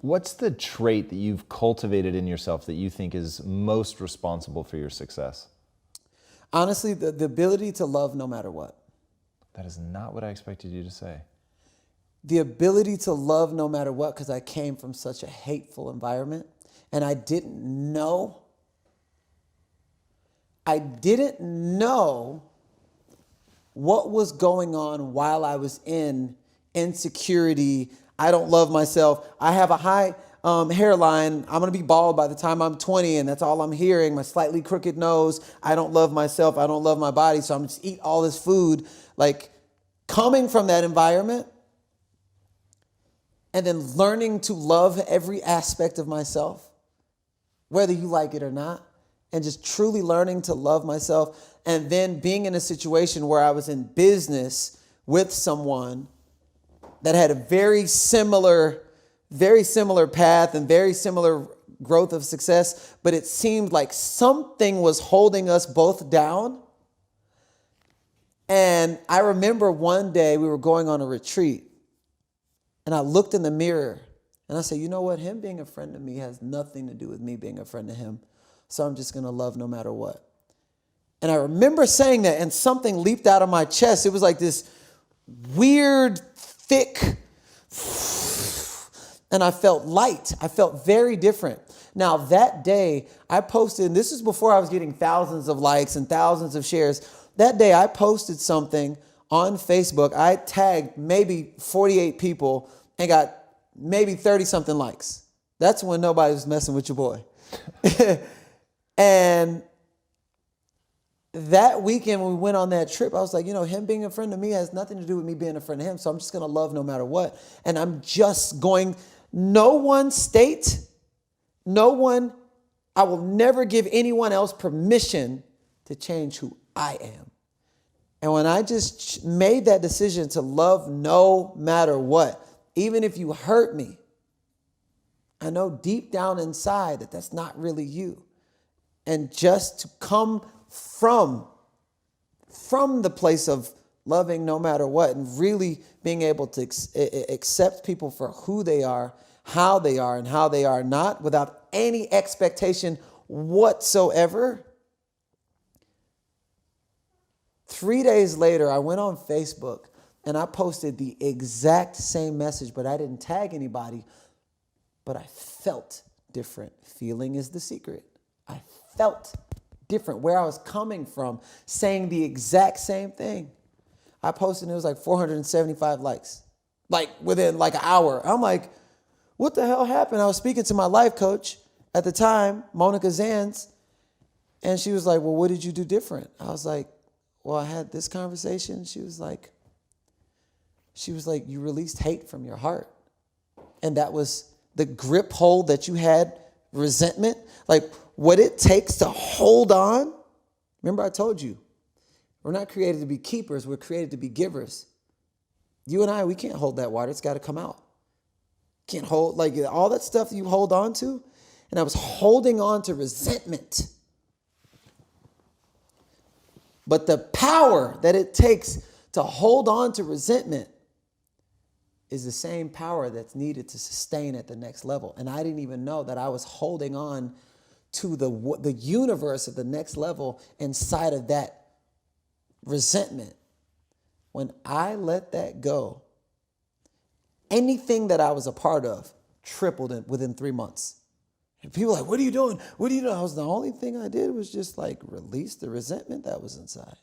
What's the trait that you've cultivated in yourself that you think is most responsible for your success? Honestly, the ability to love no matter what. That is not what I expected you to say. The ability to love no matter what, because I came from such a hateful environment and I didn't know what was going on while I was in insecurity. I don't love myself. I have a high hairline. I'm going to be bald by the time I'm 20, and that's all I'm hearing. My slightly crooked nose. I don't love myself. I don't love my body. So I'm just eat all this food. Like, coming from that environment and then learning to love every aspect of myself, whether you like it or not, and just truly learning to love myself, and then being in a situation where I was in business with someone that had a very similar path and very similar growth of success, but it seemed like something was holding us both down. And I remember one day we were going on a retreat and I looked in the mirror and I said, you know what? Him being a friend to me has nothing to do with me being a friend to him. So I'm just going to love no matter what. And I remember saying that and something leaped out of my chest. It was like this weird, thick, and I felt light. I felt very different. Now that day I posted, and this is before I was getting thousands of likes and thousands of shares. That day I posted something on Facebook. I tagged maybe 48 people and got maybe 30 something likes. That's when nobody was messing with your boy. And that weekend when we went on that trip, I was like, you know, him being a friend to me has nothing to do with me being a friend to him. So I'm just going to love no matter what. And I'm just going, I will never give anyone else permission to change who I am. And when I just made that decision to love no matter what, even if you hurt me, I know deep down inside that that's not really you. And just to come from the place of loving no matter what and really being able to accept people for who they are, and how they are not without any expectation whatsoever. 3 days later, I went on Facebook and I posted the exact same message, but I didn't tag anybody, but I felt different. Feeling is the secret. I felt different where I was coming from, saying the exact same thing. I posted and it was like 475 likes, like within like an hour. I'm like, what the hell happened? I was speaking to my life coach at the time, Monica Zanz, and she was like, well, what did you do different? I was like, well, I had this conversation. She was like, you released hate from your heart. And that was the grip hold that you had, resentment, like what it takes to hold on. Remember I told you, we're not created to be keepers. We're created to be givers. You and I, we can't hold that water. It's got to come out. Can't hold, like all that stuff you hold on to. And I was holding on to resentment. But the power that it takes to hold on to resentment is the same power that's needed to sustain at the next level. And I didn't even know that I was holding on to the universe of the next level inside of that resentment. When I let that go, anything that I was a part of tripled within 3 months. And people were like, what are you doing? What are you doing? The only thing I did was just like release the resentment that was inside.